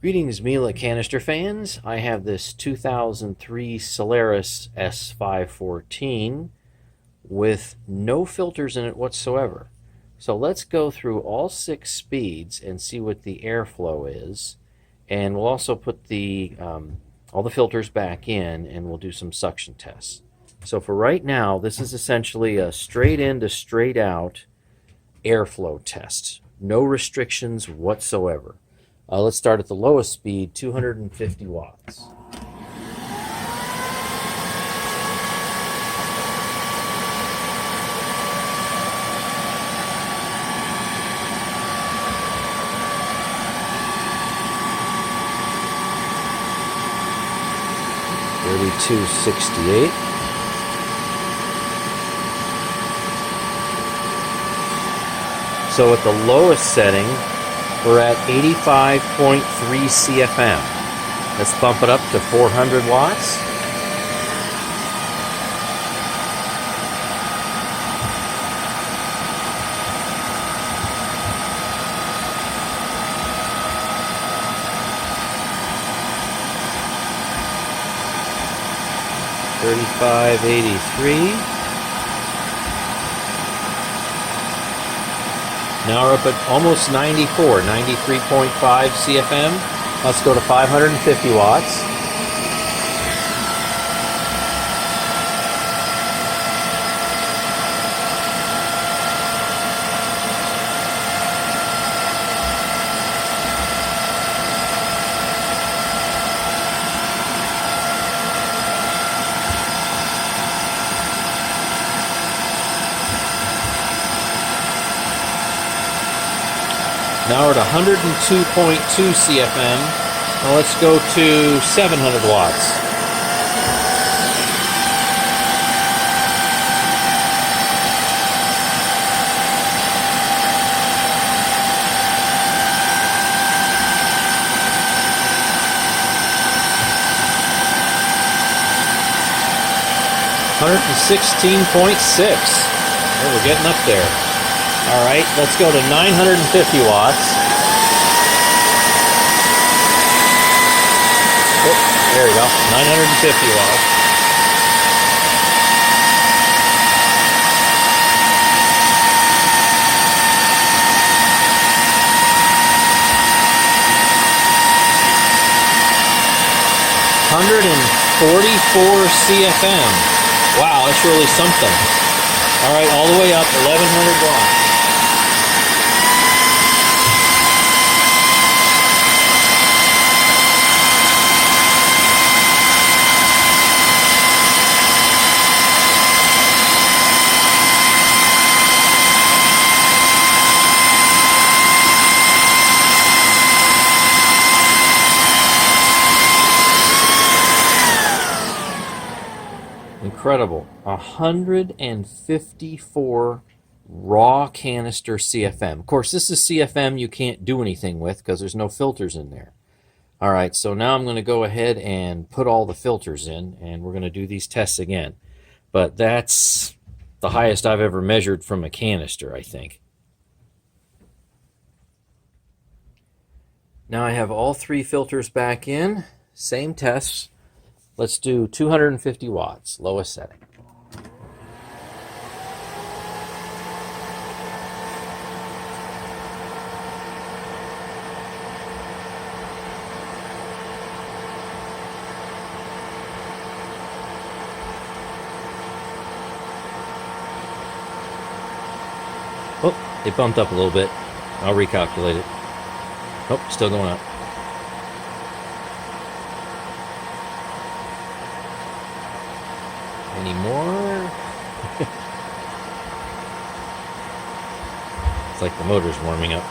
Greetings, Miele canister fans. I have this 2003 Solaris S514 with no filters in it whatsoever. So let's go through all 6 speeds and see what the airflow is. And we'll also put the all the filters back in, and we'll do some suction tests. So for right now, this is essentially a straight in to straight out airflow test. No restrictions whatsoever. Let's start at the lowest speed, 250 watts. $32.68. So at the lowest setting, we're at 85.3 CFM. Let's bump it up to 400 watts. $35.83. Now we're up at almost 94, 93.5 CFM. Let's go to 550 watts. Now we're at 102.2 CFM. Now let's go to 700 watts. $116.6. Oh, we're getting up there. All right, let's go to 950 watts. Oh, there we go, 950 watts. $144 CFM. Wow, that's really something. All right, all the way up, 1100 watts. Incredible. 154 raw canister CFM. Of course, this is CFM you can't do anything with because there's no filters in there. All right, so now I'm going to go ahead and put all the filters in, and we're going to do these tests again. But that's the highest I've ever measured from a canister, I think. Now I have all 3 filters back in. Same tests. Let's do 250 watts, lowest setting. Oh, it bumped up a little bit. I'll recalculate it. Oh, still going up. Any more? It's like the motor's warming up.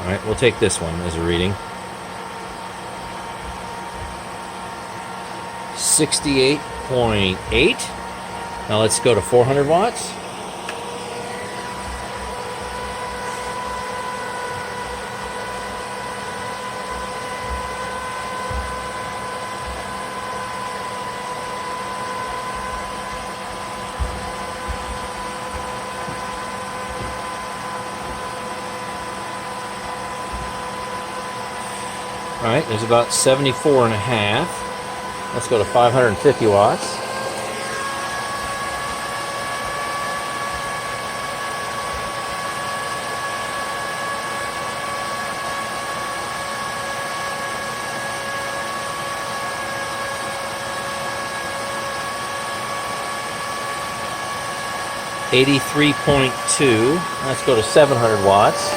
All right, we'll take this one as a reading. 68.8. Now let's go to 400 watts. All right, there's about 74 and a half. Let's go to 550 watts. $83.2. Let's go to 700 watts.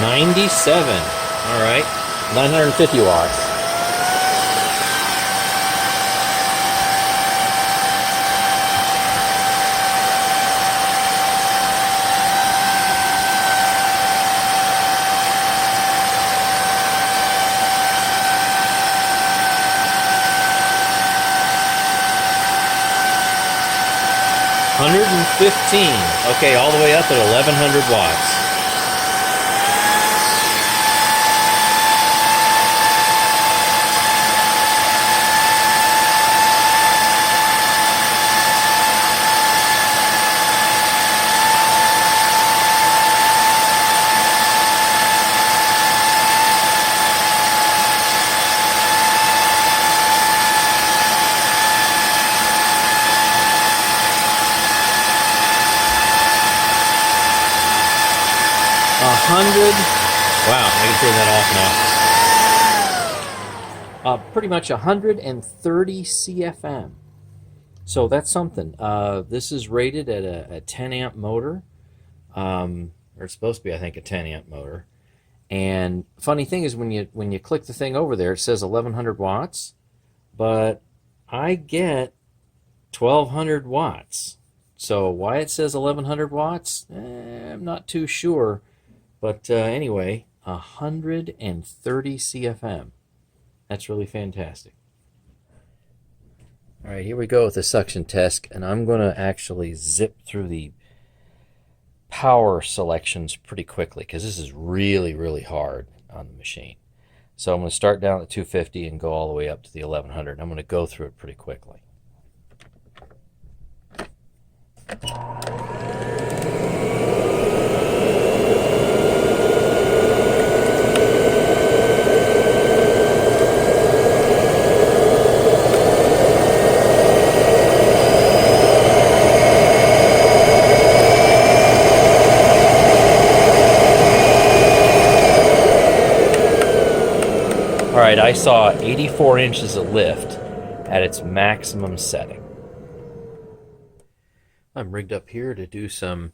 $97. All right, 950 watts. $115. Okay, all the way up at 1100 watts. Wow, I can turn that off now. Pretty much 130 CFM. So that's something. This is rated at a 10 amp motor. Or it's supposed to be, I think, a 10 amp motor. And funny thing is when you click the thing over there, it says 1100 watts, but I get 1200 watts. So why it says 1100 watts, I'm not too sure. But anyway, 130 CFM. That's really fantastic. All right, here we go with the suction test, and I'm going to actually zip through the power selections pretty quickly because this is really, really hard on the machine. So I'm going to start down at 250 and go all the way up to the 1100. I'm going to go through it pretty quickly. All right, I saw 84 inches of lift at its maximum setting. I'm rigged up here to do some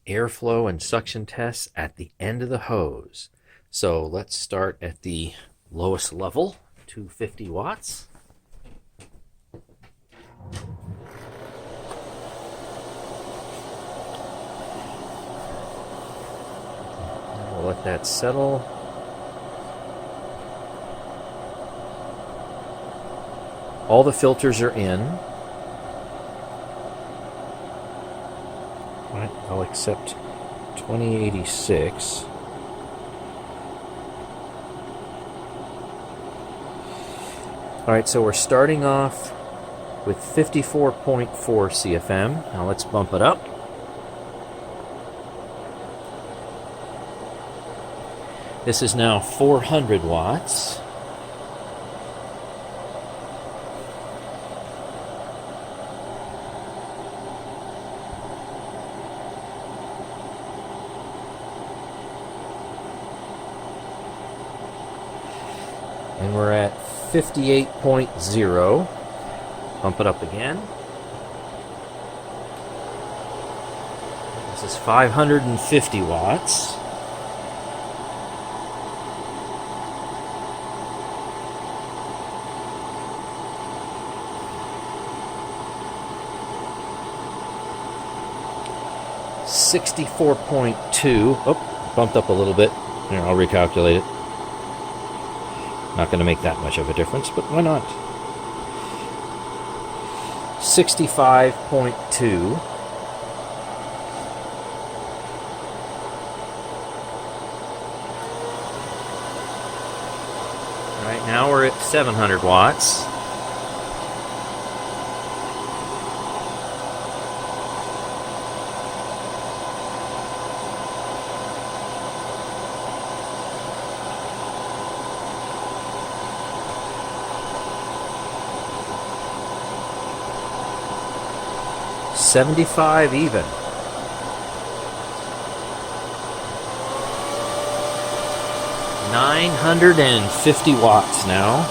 airflow and suction tests at the end of the hose. So let's start at the lowest level, 250 watts. We'll let that settle. All the filters are in. All right, I'll accept 2086. All right, so we're starting off with 54.4 CFM. Now let's bump it up. This is now 400 watts. And we're at 58.0. Pump it up again. This is 550 watts. $64.2. Oh, bumped up a little bit. Here, I'll recalculate it. Not going to make that much of a difference, but why not? 65.2. Right now we're at 700 watts. $75 even. $950 watts now.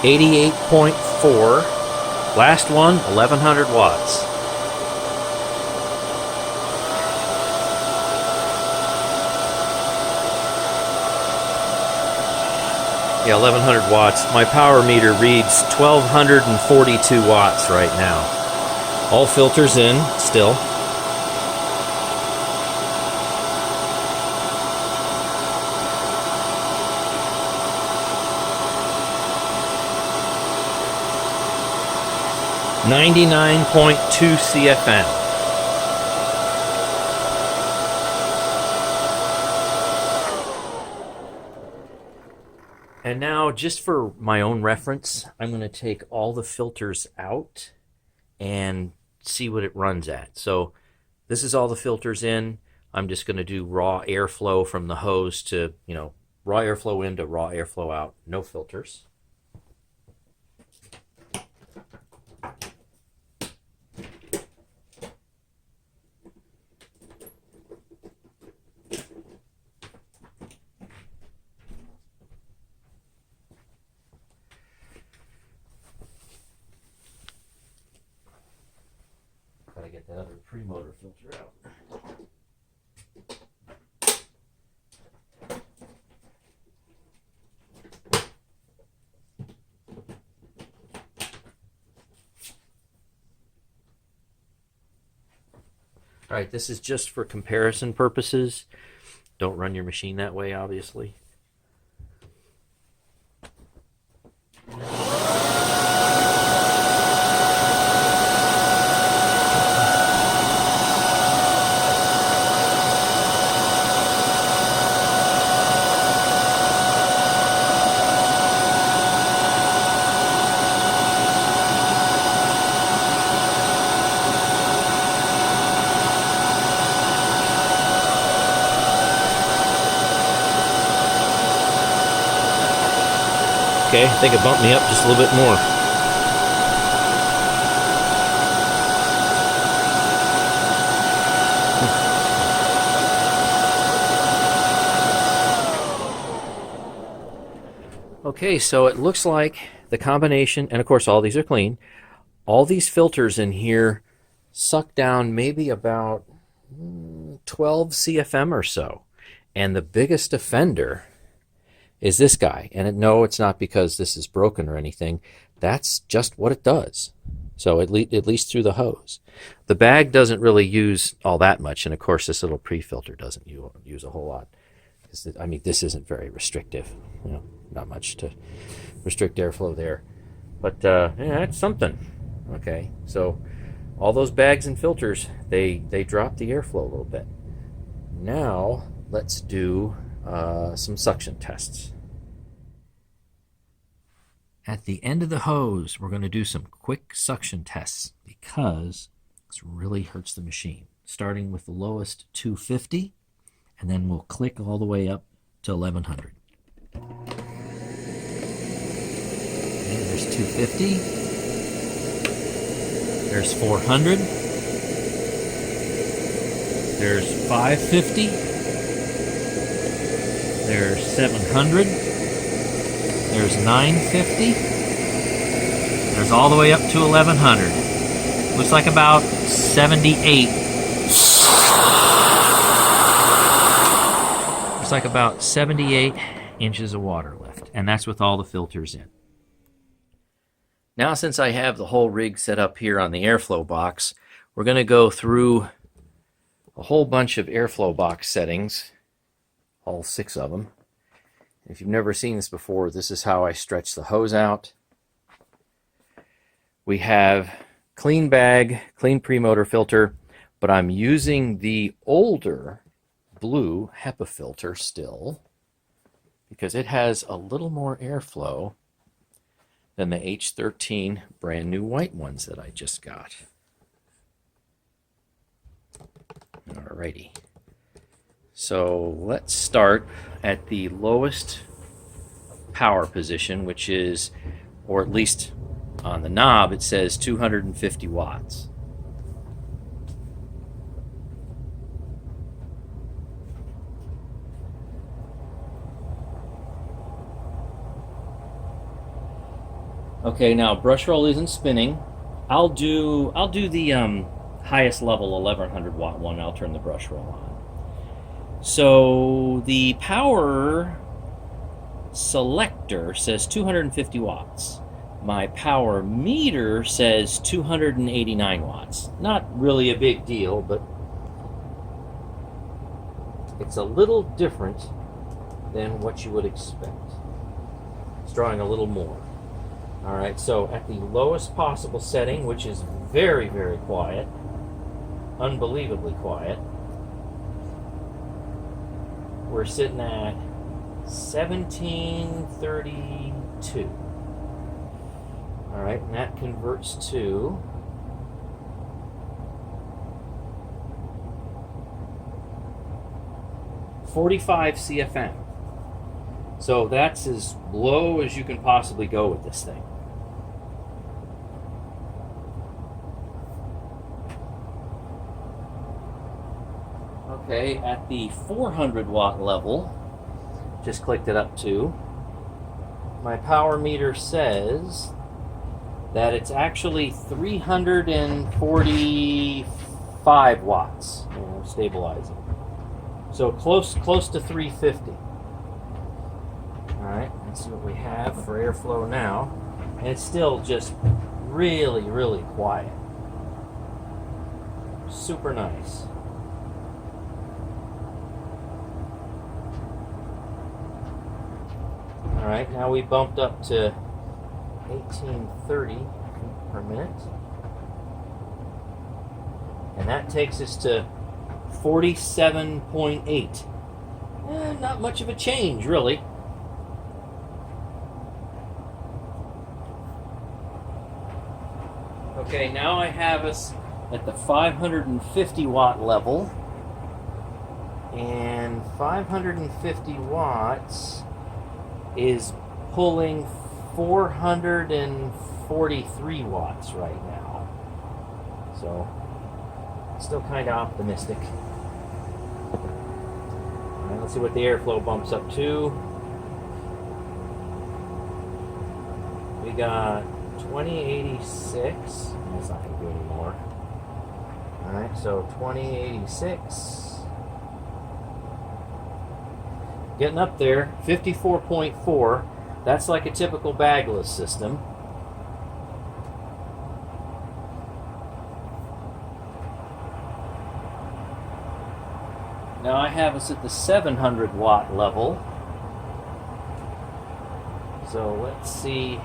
$88.4. Last one, 1100 watts. Yeah, 1100 watts. My power meter reads 1242 watts right now. All filters in still. $99.2 CFM. And now, just for my own reference, I'm going to take all the filters out and see what it runs at. So this is all the filters in. I'm just going to do raw airflow from the hose to, raw airflow in to raw airflow out. No filters. Gotta get that other pre-motor filter out. All right, this is just for comparison purposes. Don't run your machine that way, obviously. Okay, I think it bumped me up just a little bit more. Okay, so it looks like the combination, and of course all these are clean, all these filters in here suck down maybe about 12 CFM or so. And the biggest offender is this guy. And no, it's not because this is broken or anything. That's just what it does. So at least through the hose. The bag doesn't really use all that much. And of course, this little pre-filter doesn't use a whole lot. I mean, this isn't very restrictive. Not much to restrict airflow there. But yeah, that's something. Okay, so all those bags and filters, they drop the airflow a little bit. Now, let's do some suction tests. At the end of the hose, we're going to do some quick suction tests because this really hurts the machine. Starting with the lowest 250, and then we'll click all the way up to 1100. Okay, there's 250. There's 400. There's 550. There's 700. There's 950. There's all the way up to 1100. Looks like about 78. Looks like about 78 inches of water left. And that's with all the filters in. Now, since I have the whole rig set up here on the airflow box, we're going to go through a whole bunch of airflow box settings, all 6 of them. If you've never seen this before, this is how I stretch the hose out. We have clean bag, clean premotor filter, but I'm using the older blue Hepa filter still because it has a little more airflow than the H13 brand new white ones that I just got. Alrighty. So let's start at the lowest power position, which is, or at least on the knob, it says 250 watts. Okay, now brush roll isn't spinning. I'll do the highest level 1100 watt one. I'll turn the brush roll on. So the power selector says 250 watts. My power meter says 289 watts. Not really a big deal, but it's a little different than what you would expect. It's drawing a little more. All right, so at the lowest possible setting, which is very, very quiet, unbelievably quiet, we're sitting at 1732. All right, and that converts to 45 CFM. So that's as low as you can possibly go with this thing. Okay, at the 400 watt level, just clicked it up to, my power meter says that it's actually 345 watts, stabilizing. So close to 350. All right, let's see what we have for airflow now. And it's still just really, really quiet. Super nice. All right, now we bumped up to 1830 per minute. And that takes us to 47.8. Not much of a change, really. Okay, now I have us at the 550 watt level. And 550 watts is pulling 443 watts right now. So, still kind of optimistic. All right, let's see what the airflow bumps up to. We got 2086. That's not going to do anymore. All right, so 2086. Getting up there, 54.4. That's like a typical bagless system. Now I have us at the 700 watt level. So let's see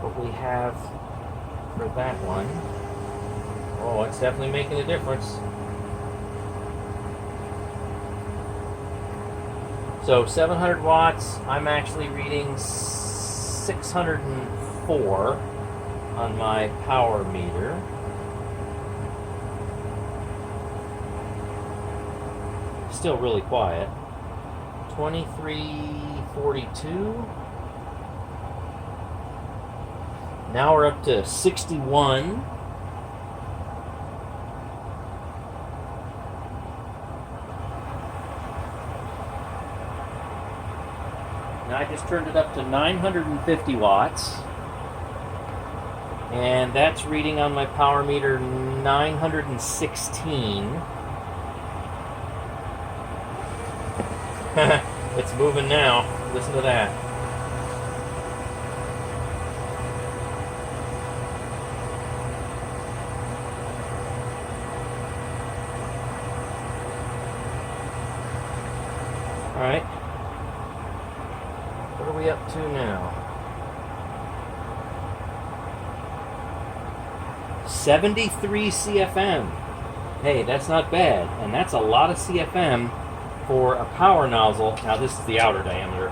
what we have for that one. Oh, it's definitely making a difference. So 700 watts, I'm actually reading 604 on my power meter. Still really quiet. 2342. Now we're up to 61. Now I just turned it up to 950 watts. And that's reading on my power meter 916. It's moving now. Listen to that. Alright. What are we up to now? 73 CFM. Hey, that's not bad. And that's a lot of CFM for a power nozzle. Now this is the outer diameter.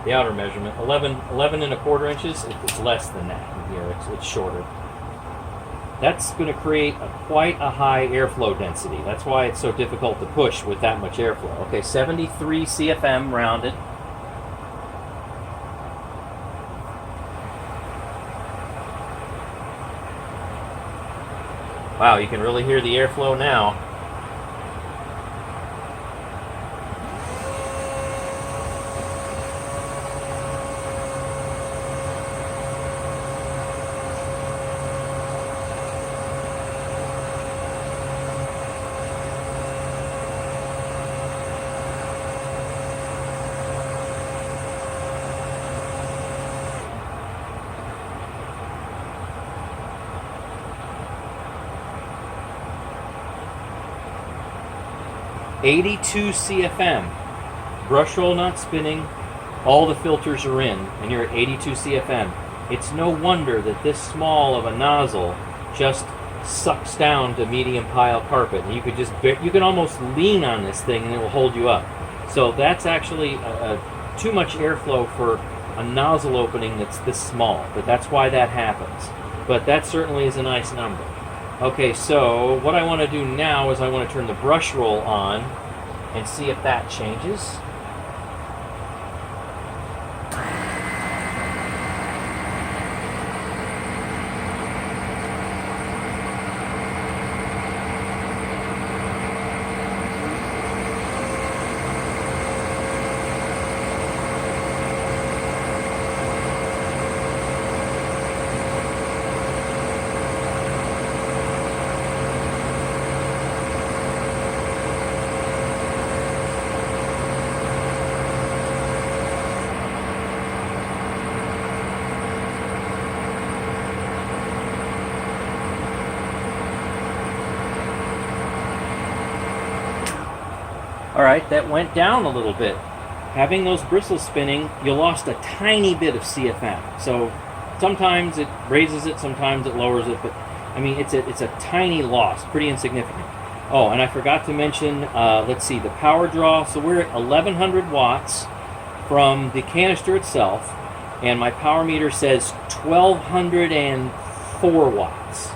The outer measurement. 11 1/4 inches. It's less than that in here. It's shorter. That's going to create quite a high airflow density. That's why it's so difficult to push with that much airflow. Okay, 73 CFM rounded. Wow, you can really hear the airflow now. (82 CFM). Brush roll not spinning. All the filters are in, and you're at 82 CFM. It's no wonder that this small of a nozzle just sucks down to medium pile carpet. And you can almost lean on this thing and it will hold you up. So that's actually too much airflow for a nozzle opening that's this small. But that's why that happens. But that certainly is a nice number. Okay, so what I want to do now is I want to turn the brush roll on and see if that changes. Alright, that went down a little bit. Having those bristles spinning, you lost a tiny bit of CFM. So sometimes it raises it, sometimes it lowers it, but I mean it's a tiny loss, pretty insignificant. Oh, and I forgot to mention, let's see, the power draw. So we're at 1100 watts from the canister itself, and my power meter says 1204 watts.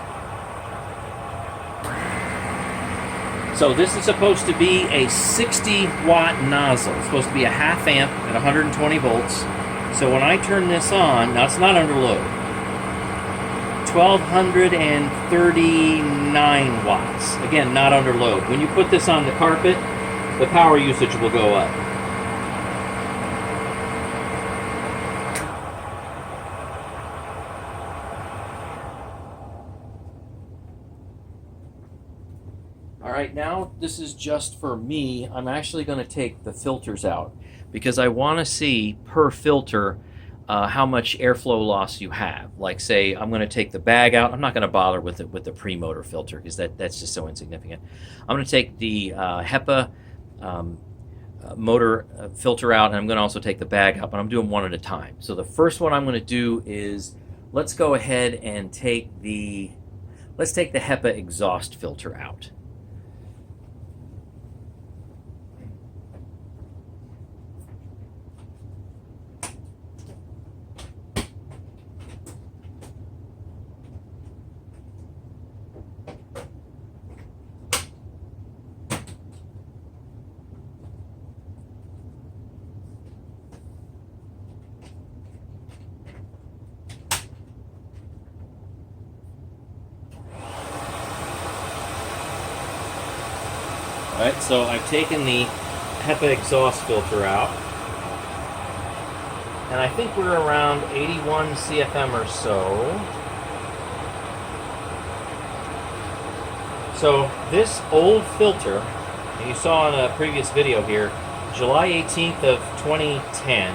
So this is supposed to be a 60-watt nozzle. It's supposed to be a half amp at 120 volts. So when I turn this on, now it's not under load, 1239 watts. Again, not under load. When you put this on the carpet, the power usage will go up. Alright, now this is just for me. I'm actually going to take the filters out because I want to see per filter how much airflow loss you have. Like say I'm going to take the bag out. I'm not going to bother with the pre-motor filter because that's just so insignificant. I'm going to take the Hepa motor filter out, and I'm going to also take the bag out, but I'm doing one at a time. So the first one I'm going to do is, let's go ahead and take the Hepa exhaust filter out. Alright, so I've taken the Hepa exhaust filter out, and I think we're around 81 CFM or so. So this old filter, and you saw in a previous video here, July 18th of 2010.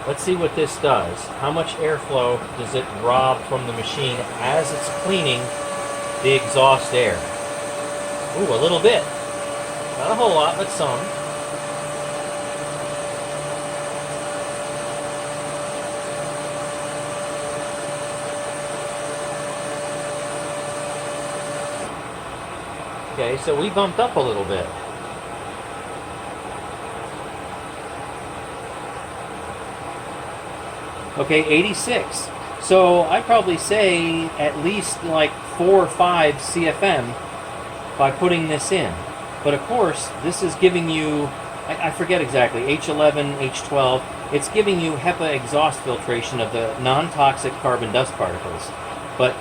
Let's see what this does. How much airflow does it rob from the machine as it's cleaning the exhaust air? Ooh, a little bit. Not a whole lot, but some. Okay, so we bumped up a little bit. Okay, 86. So I'd probably say at least like 4 or 5 CFM by putting this in. But of course, this is giving you, I forget exactly, H11, H12. It's giving you Hepa exhaust filtration of the non-toxic carbon dust particles. But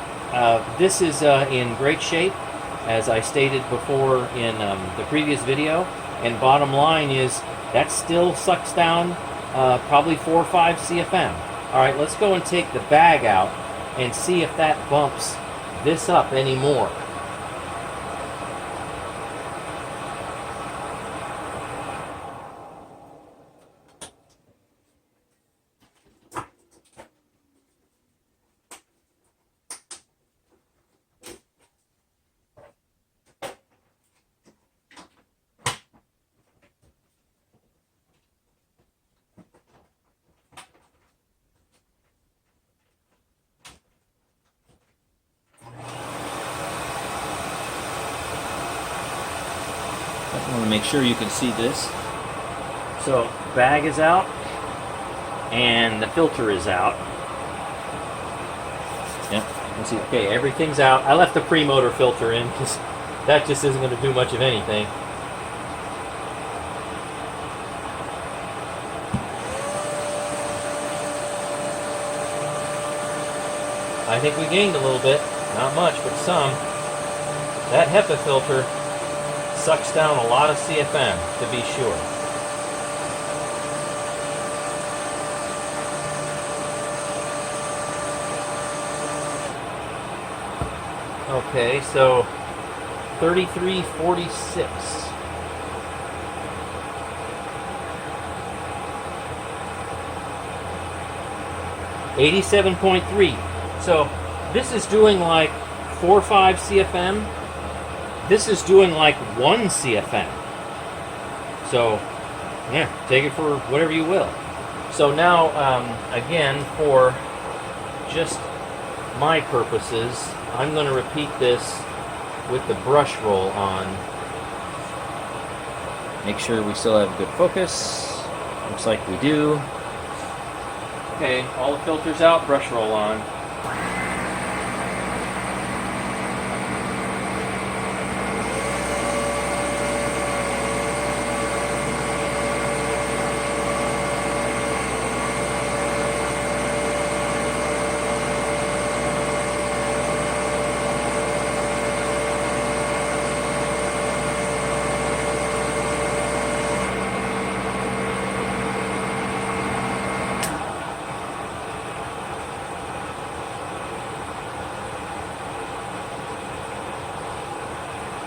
this is in great shape, as I stated before in the previous video. And bottom line is, that still sucks down probably 4 or 5 CFM. Alright, let's go and take the bag out and see if that bumps this up anymore. I want to make sure you can see this. So, bag is out, and the filter is out. Yep, you can see, okay, everything's out. I left the pre-motor filter in, because that just isn't going to do much of anything. I think we gained a little bit. Not much, but some. That Hepa filter sucks down a lot of CFM, to be sure. Okay, so 3346. $87.3. So this is doing like 4 or 5 CFM. This is doing like 1 CFM. So, yeah, take it for whatever you will. So now, again, for just my purposes, I'm going to repeat this with the brush roll on. Make sure we still have good focus. Looks like we do. Okay, all the filters out, brush roll on.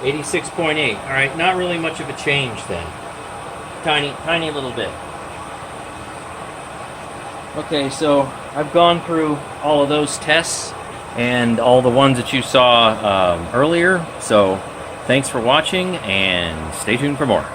$86.8. All right, not really much of a change then. Tiny little bit. Okay, so I've gone through all of those tests and all the ones that you saw earlier. So thanks for watching and stay tuned for more.